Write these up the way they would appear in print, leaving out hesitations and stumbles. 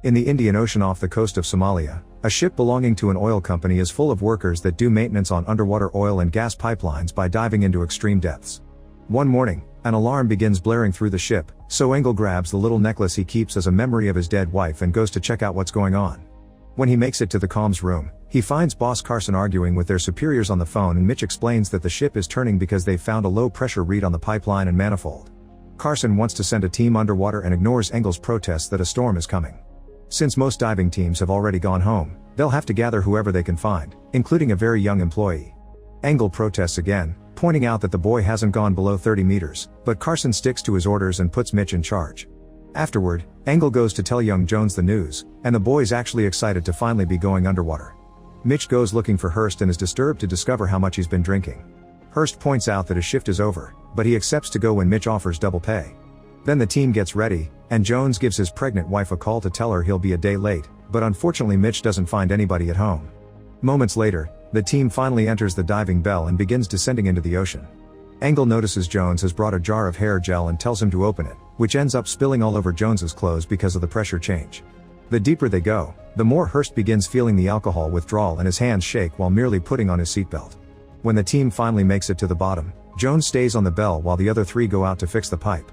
In the Indian Ocean off the coast of Somalia, a ship belonging to an oil company is full of workers that do maintenance on underwater oil and gas pipelines by diving into extreme depths. One morning, an alarm begins blaring through the ship, so Engel grabs the little necklace he keeps as a memory of his dead wife and goes to check out what's going on. When he makes it to the comms room, he finds boss Carson arguing with their superiors on the phone, and Mitch explains that the ship is turning because they've found a low pressure read on the pipeline and manifold. Carson wants to send a team underwater and ignores Engel's protests that a storm is coming. Since most diving teams have already gone home, they'll have to gather whoever they can find, including a very young employee. Engel protests again, pointing out that the boy hasn't gone below 30 meters, but Carson sticks to his orders and puts Mitch in charge. Afterward, Engel goes to tell young Jones the news, and the boy's actually excited to finally be going underwater. Mitch goes looking for Hurst and is disturbed to discover how much he's been drinking. Hurst points out that his shift is over, but he accepts to go when Mitch offers double pay. Then the team gets ready, and Jones gives his pregnant wife a call to tell her he'll be a day late, but unfortunately Mitch doesn't find anybody at home. Moments later, the team finally enters the diving bell and begins descending into the ocean. Engel notices Jones has brought a jar of hair gel and tells him to open it, which ends up spilling all over Jones's clothes because of the pressure change. The deeper they go, the more Hurst begins feeling the alcohol withdrawal and his hands shake while merely putting on his seatbelt. When the team finally makes it to the bottom, Jones stays on the bell while the other three go out to fix the pipe.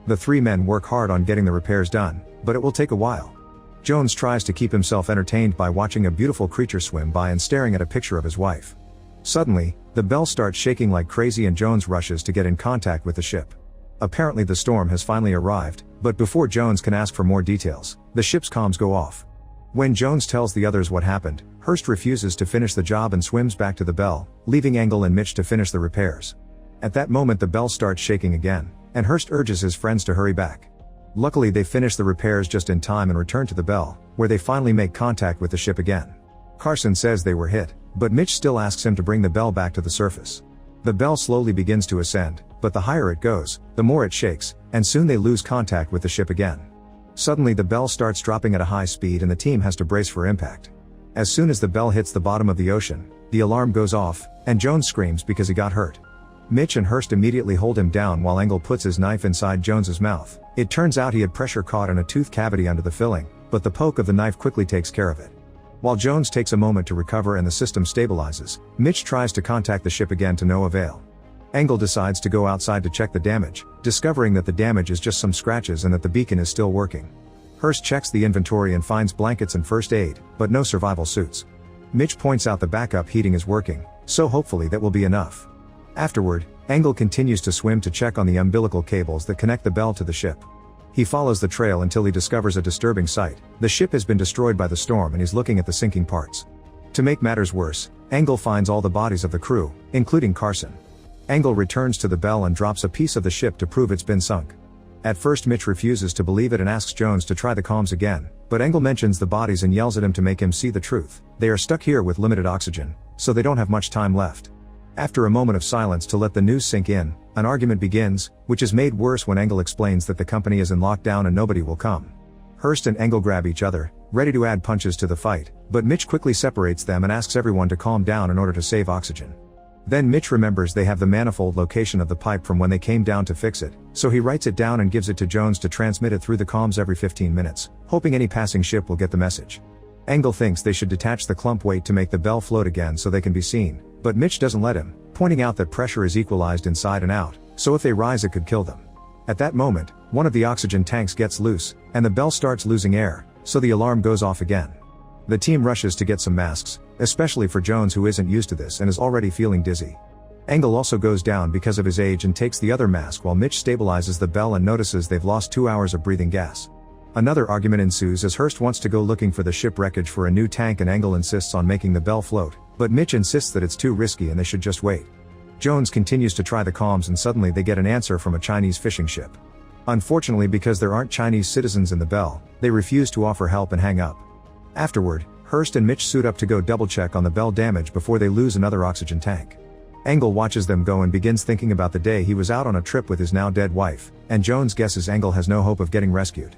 The three men work hard on getting the repairs done, but it will take a while. Jones tries to keep himself entertained by watching a beautiful creature swim by and staring at a picture of his wife. Suddenly, the bell starts shaking like crazy and Jones rushes to get in contact with the ship. Apparently the storm has finally arrived, but before Jones can ask for more details, the ship's comms go off. When Jones tells the others what happened, Hurst refuses to finish the job and swims back to the bell, leaving Engel and Mitch to finish the repairs. At that moment the bell starts shaking again, and Hurst urges his friends to hurry back. Luckily they finish the repairs just in time and return to the bell, where they finally make contact with the ship again. Carson says they were hit, but Mitch still asks him to bring the bell back to the surface. The bell slowly begins to ascend, but the higher it goes, the more it shakes, and soon they lose contact with the ship again. Suddenly the bell starts dropping at a high speed and the team has to brace for impact. As soon as the bell hits the bottom of the ocean, the alarm goes off, and Jones screams because he got hurt. Mitch and Hurst immediately hold him down while Engel puts his knife inside Jones's mouth. It turns out he had pressure caught in a tooth cavity under the filling, but the poke of the knife quickly takes care of it. While Jones takes a moment to recover and the system stabilizes, Mitch tries to contact the ship again to no avail. Engel decides to go outside to check the damage, discovering that the damage is just some scratches and that the beacon is still working. Hurst checks the inventory and finds blankets and first aid, but no survival suits. Mitch points out the backup heating is working, so hopefully that will be enough. Afterward, Engel continues to swim to check on the umbilical cables that connect the bell to the ship. He follows the trail until he discovers a disturbing sight. The ship has been destroyed by the storm and he's looking at the sinking parts. To make matters worse, Engel finds all the bodies of the crew, including Carson. Engel returns to the bell and drops a piece of the ship to prove it's been sunk. At first Mitch refuses to believe it and asks Jones to try the comms again, but Engel mentions the bodies and yells at him to make him see the truth. They are stuck here with limited oxygen, so they don't have much time left. After a moment of silence to let the news sink in, an argument begins, which is made worse when Engel explains that the company is in lockdown and nobody will come. Hurst and Engel grab each other, ready to add punches to the fight, but Mitch quickly separates them and asks everyone to calm down in order to save oxygen. Then Mitch remembers they have the manifold location of the pipe from when they came down to fix it, so he writes it down and gives it to Jones to transmit it through the comms every 15 minutes, hoping any passing ship will get the message. Engel thinks they should detach the clump weight to make the bell float again so they can be seen, but Mitch doesn't let him, pointing out that pressure is equalized inside and out, so if they rise it could kill them. At that moment, one of the oxygen tanks gets loose, and the bell starts losing air, so the alarm goes off again. The team rushes to get some masks, especially for Jones who isn't used to this and is already feeling dizzy. Engel also goes down because of his age and takes the other mask while Mitch stabilizes the bell and notices they've lost 2 hours of breathing gas. Another argument ensues as Hurst wants to go looking for the ship wreckage for a new tank and Engel insists on making the bell float, but Mitch insists that it's too risky and they should just wait. Jones continues to try the comms and suddenly they get an answer from a Chinese fishing ship. Unfortunately, because there aren't Chinese citizens in the bell, they refuse to offer help and hang up. Afterward, Hurst and Mitch suit up to go double check on the bell damage before they lose another oxygen tank. Engel watches them go and begins thinking about the day he was out on a trip with his now dead wife, and Jones guesses Engel has no hope of getting rescued.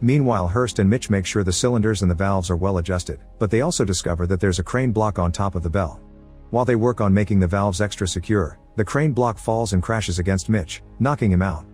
Meanwhile, Hurst and Mitch make sure the cylinders and the valves are well adjusted, but they also discover that there's a crane block on top of the bell. While they work on making the valves extra secure, the crane block falls and crashes against Mitch, knocking him out.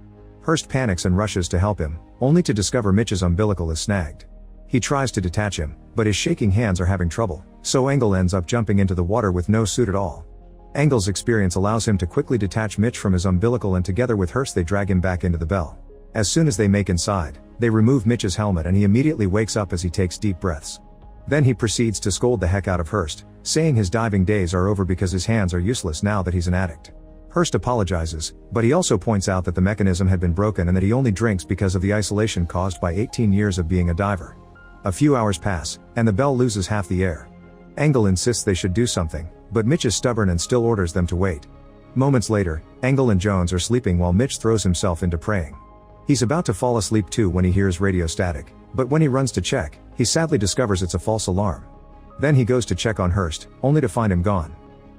Hurst panics and rushes to help him, only to discover Mitch's umbilical is snagged. He tries to detach him, but his shaking hands are having trouble, so Engel ends up jumping into the water with no suit at all. Engel's experience allows him to quickly detach Mitch from his umbilical, and together with Hurst they drag him back into the bell. As soon as they make inside, they remove Mitch's helmet and he immediately wakes up as he takes deep breaths. Then he proceeds to scold the heck out of Hurst, saying his diving days are over because his hands are useless now that he's an addict. Hurst apologizes, but he also points out that the mechanism had been broken and that he only drinks because of the isolation caused by 18 years of being a diver. A few hours pass, and the bell loses half the air. Engel insists they should do something, but Mitch is stubborn and still orders them to wait. Moments later, Engel and Jones are sleeping while Mitch throws himself into praying. He's about to fall asleep too when he hears radio static, but when he runs to check, he sadly discovers it's a false alarm. Then he goes to check on Hurst, only to find him gone.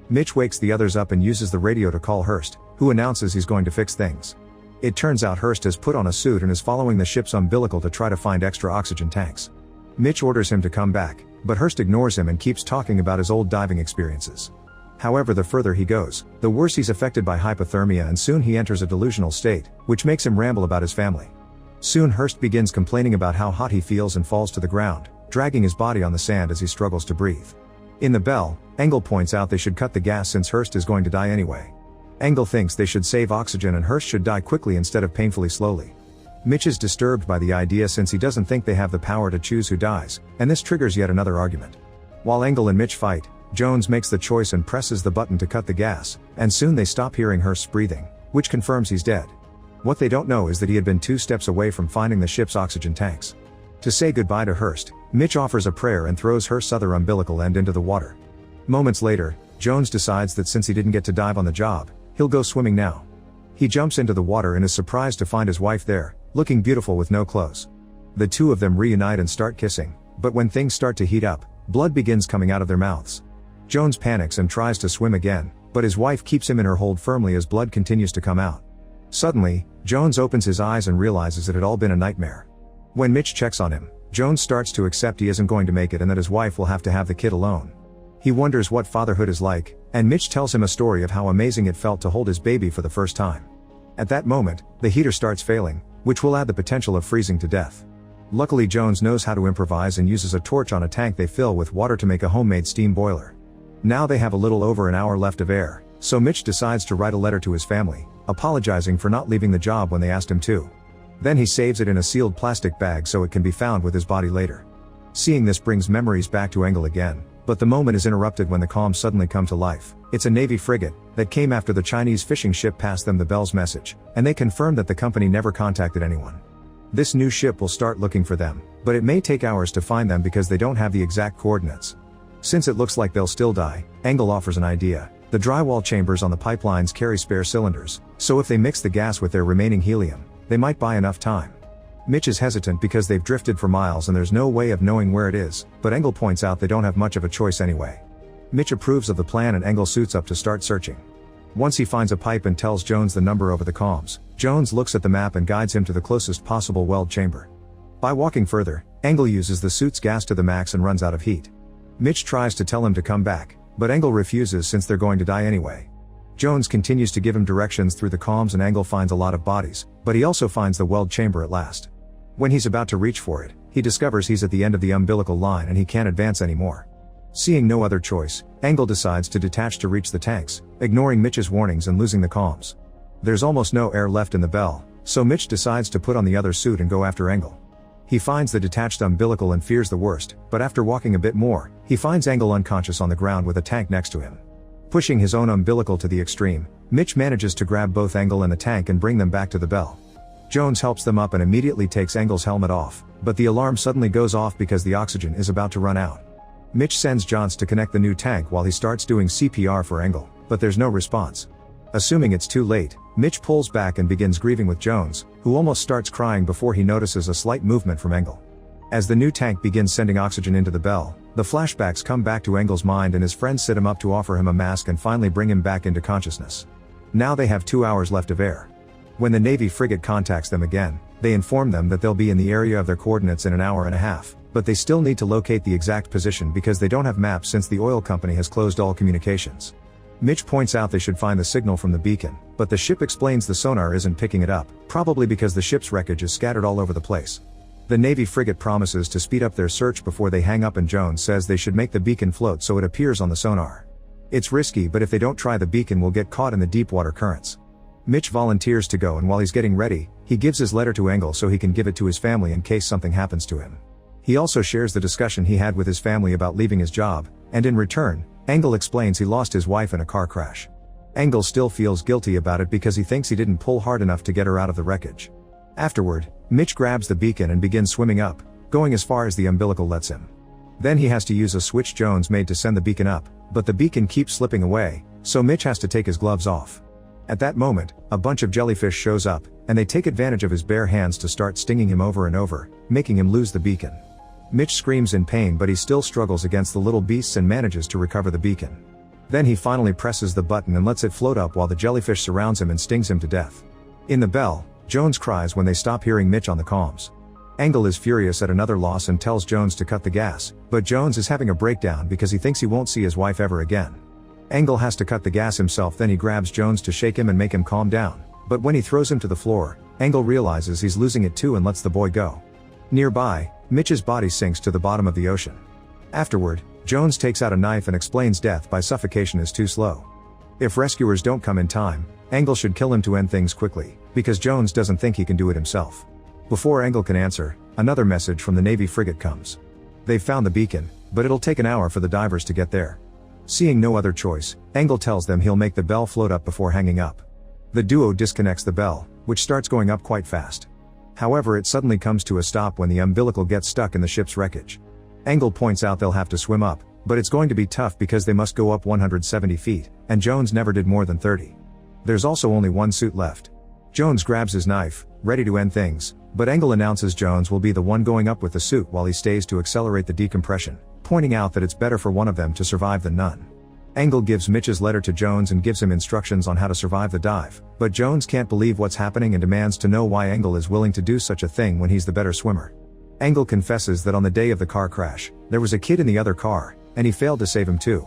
Mitch wakes the others up and uses the radio to call Hurst, who announces he's going to fix things. It turns out Hurst has put on a suit and is following the ship's umbilical to try to find extra oxygen tanks. Mitch orders him to come back, but Hurst ignores him and keeps talking about his old diving experiences. However, the further he goes, the worse he's affected by hypothermia, and soon he enters a delusional state, which makes him ramble about his family. Soon Hurst begins complaining about how hot he feels and falls to the ground, dragging his body on the sand as he struggles to breathe. In the bell, Engel points out they should cut the gas since Hurst is going to die anyway. Engel thinks they should save oxygen and Hurst should die quickly instead of painfully slowly. Mitch is disturbed by the idea since he doesn't think they have the power to choose who dies, and this triggers yet another argument. While Engel and Mitch fight, Jones makes the choice and presses the button to cut the gas, and soon they stop hearing Hurst's breathing, which confirms he's dead. What they don't know is that he had been 2 steps away from finding the ship's oxygen tanks. To say goodbye to Hurst, Mitch offers a prayer and throws Hurst's other umbilical end into the water. Moments later, Jones decides that since he didn't get to dive on the job, he'll go swimming now. He jumps into the water and is surprised to find his wife there, looking beautiful with no clothes. The two of them reunite and start kissing, but when things start to heat up, blood begins coming out of their mouths. Jones panics and tries to swim again, but his wife keeps him in her hold firmly as blood continues to come out. Suddenly, Jones opens his eyes and realizes it had all been a nightmare. When Mitch checks on him, Jones starts to accept he isn't going to make it and that his wife will have to have the kid alone. He wonders what fatherhood is like, and Mitch tells him a story of how amazing it felt to hold his baby for the first time. At that moment, the heater starts failing, which will add the potential of freezing to death. Luckily, Jones knows how to improvise and uses a torch on a tank they fill with water to make a homemade steam boiler. Now they have a little over an hour left of air, so Mitch decides to write a letter to his family, apologizing for not leaving the job when they asked him to. Then he saves it in a sealed plastic bag so it can be found with his body later. Seeing this brings memories back to Engel again, but the moment is interrupted when the comms suddenly come to life. It's a Navy frigate that came after the Chinese fishing ship passed them the Bell's message, and they confirm that the company never contacted anyone. This new ship will start looking for them, but it may take hours to find them because they don't have the exact coordinates. Since it looks like they'll still die, Engel offers an idea. The drywall chambers on the pipelines carry spare cylinders, so if they mix the gas with their remaining helium, they might buy enough time. Mitch is hesitant because they've drifted for miles and there's no way of knowing where it is, but Engel points out they don't have much of a choice anyway. Mitch approves of the plan and Engel suits up to start searching. Once he finds a pipe and tells Jones the number over the comms, Jones looks at the map and guides him to the closest possible weld chamber. By walking further, Engel uses the suit's gas to the max and runs out of heat. Mitch tries to tell him to come back, but Engel refuses since they're going to die anyway. Jones continues to give him directions through the comms and Engel finds a lot of bodies, but he also finds the weld chamber at last. When he's about to reach for it, he discovers he's at the end of the umbilical line and he can't advance anymore. Seeing no other choice, Engel decides to detach to reach the tanks, ignoring Mitch's warnings and losing the comms. There's almost no air left in the bell, so Mitch decides to put on the other suit and go after Engel. He finds the detached umbilical and fears the worst, but after walking a bit more, he finds Engel unconscious on the ground with a tank next to him. Pushing his own umbilical to the extreme, Mitch manages to grab both Engel and the tank and bring them back to the bell. Jones helps them up and immediately takes Engel's helmet off, but the alarm suddenly goes off because the oxygen is about to run out. Mitch sends Jones to connect the new tank while he starts doing CPR for Engel, but there's no response. Assuming it's too late, Mitch pulls back and begins grieving with Jones, who almost starts crying before he notices a slight movement from Engel. As the new tank begins sending oxygen into the bell, the flashbacks come back to Engel's mind and his friends sit him up to offer him a mask and finally bring him back into consciousness. Now they have 2 hours left of air. When the Navy frigate contacts them again, they inform them that they'll be in the area of their coordinates in an hour and a half, but they still need to locate the exact position because they don't have maps since the oil company has closed all communications. Mitch points out they should find the signal from the beacon, but the ship explains the sonar isn't picking it up, probably because the ship's wreckage is scattered all over the place. The Navy frigate promises to speed up their search before they hang up, and Jones says they should make the beacon float so it appears on the sonar. It's risky, but if they don't try, the beacon will get caught in the deep water currents. Mitch volunteers to go, and while he's getting ready, he gives his letter to Engel so he can give it to his family in case something happens to him. He also shares the discussion he had with his family about leaving his job, and in return, Engel explains he lost his wife in a car crash. Engel still feels guilty about it because he thinks he didn't pull hard enough to get her out of the wreckage. Afterward, Mitch grabs the beacon and begins swimming up, going as far as the umbilical lets him. Then he has to use a switch Jones made to send the beacon up, but the beacon keeps slipping away, so Mitch has to take his gloves off. At that moment, a bunch of jellyfish shows up, and they take advantage of his bare hands to start stinging him over and over, making him lose the beacon. Mitch screams in pain, but he still struggles against the little beasts and manages to recover the beacon. Then he finally presses the button and lets it float up while the jellyfish surrounds him and stings him to death. In the bell, Jones cries when they stop hearing Mitch on the comms. Engel is furious at another loss and tells Jones to cut the gas, but Jones is having a breakdown because he thinks he won't see his wife ever again. Engel has to cut the gas himself, then he grabs Jones to shake him and make him calm down, but when he throws him to the floor, Engel realizes he's losing it too and lets the boy go. Nearby, Mitch's body sinks to the bottom of the ocean. Afterward, Jones takes out a knife and explains death by suffocation is too slow. If rescuers don't come in time, Engel should kill him to end things quickly, because Jones doesn't think he can do it himself. Before Engel can answer, another message from the Navy frigate comes. They've found the beacon, but it'll take an hour for the divers to get there. Seeing no other choice, Engel tells them he'll make the bell float up before hanging up. The duo disconnects the bell, which starts going up quite fast. However, it suddenly comes to a stop when the umbilical gets stuck in the ship's wreckage. Engel points out they'll have to swim up, but it's going to be tough because they must go up 170 feet, and Jones never did more than 30. There's also only one suit left. Jones grabs his knife, ready to end things, but Engel announces Jones will be the one going up with the suit while he stays to accelerate the decompression, pointing out that it's better for one of them to survive than none. Engel gives Mitch's letter to Jones and gives him instructions on how to survive the dive, but Jones can't believe what's happening and demands to know why Engel is willing to do such a thing when he's the better swimmer. Engel confesses that on the day of the car crash, there was a kid in the other car, and he failed to save him too.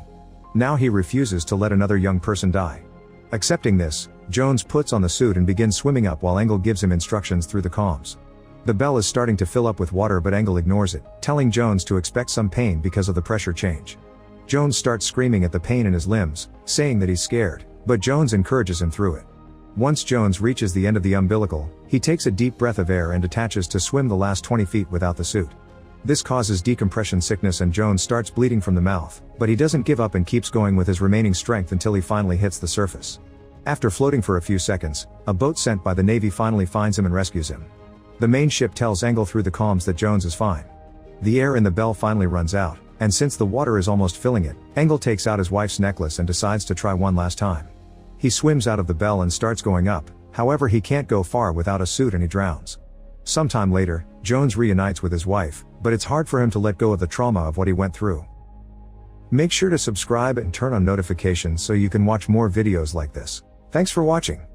Now he refuses to let another young person die. Accepting this, Jones puts on the suit and begins swimming up while Engel gives him instructions through the comms. The bell is starting to fill up with water, but Engel ignores it, telling Jones to expect some pain because of the pressure change. Jones starts screaming at the pain in his limbs, saying that he's scared, but Jones encourages him through it. Once Jones reaches the end of the umbilical, he takes a deep breath of air and attaches to swim the last 20 feet without the suit. This causes decompression sickness and Jones starts bleeding from the mouth, but he doesn't give up and keeps going with his remaining strength until he finally hits the surface. After floating for a few seconds, a boat sent by the Navy finally finds him and rescues him. The main ship tells Engel through the comms that Jones is fine. The air in the bell finally runs out, and since the water is almost filling it, Engel takes out his wife's necklace and decides to try one last time. He swims out of the bell and starts going up, however he can't go far without a suit and he drowns. Sometime later, Jones reunites with his wife, but it's hard for him to let go of the trauma of what he went through. Make sure to subscribe and turn on notifications so you can watch more videos like this. Thanks for watching.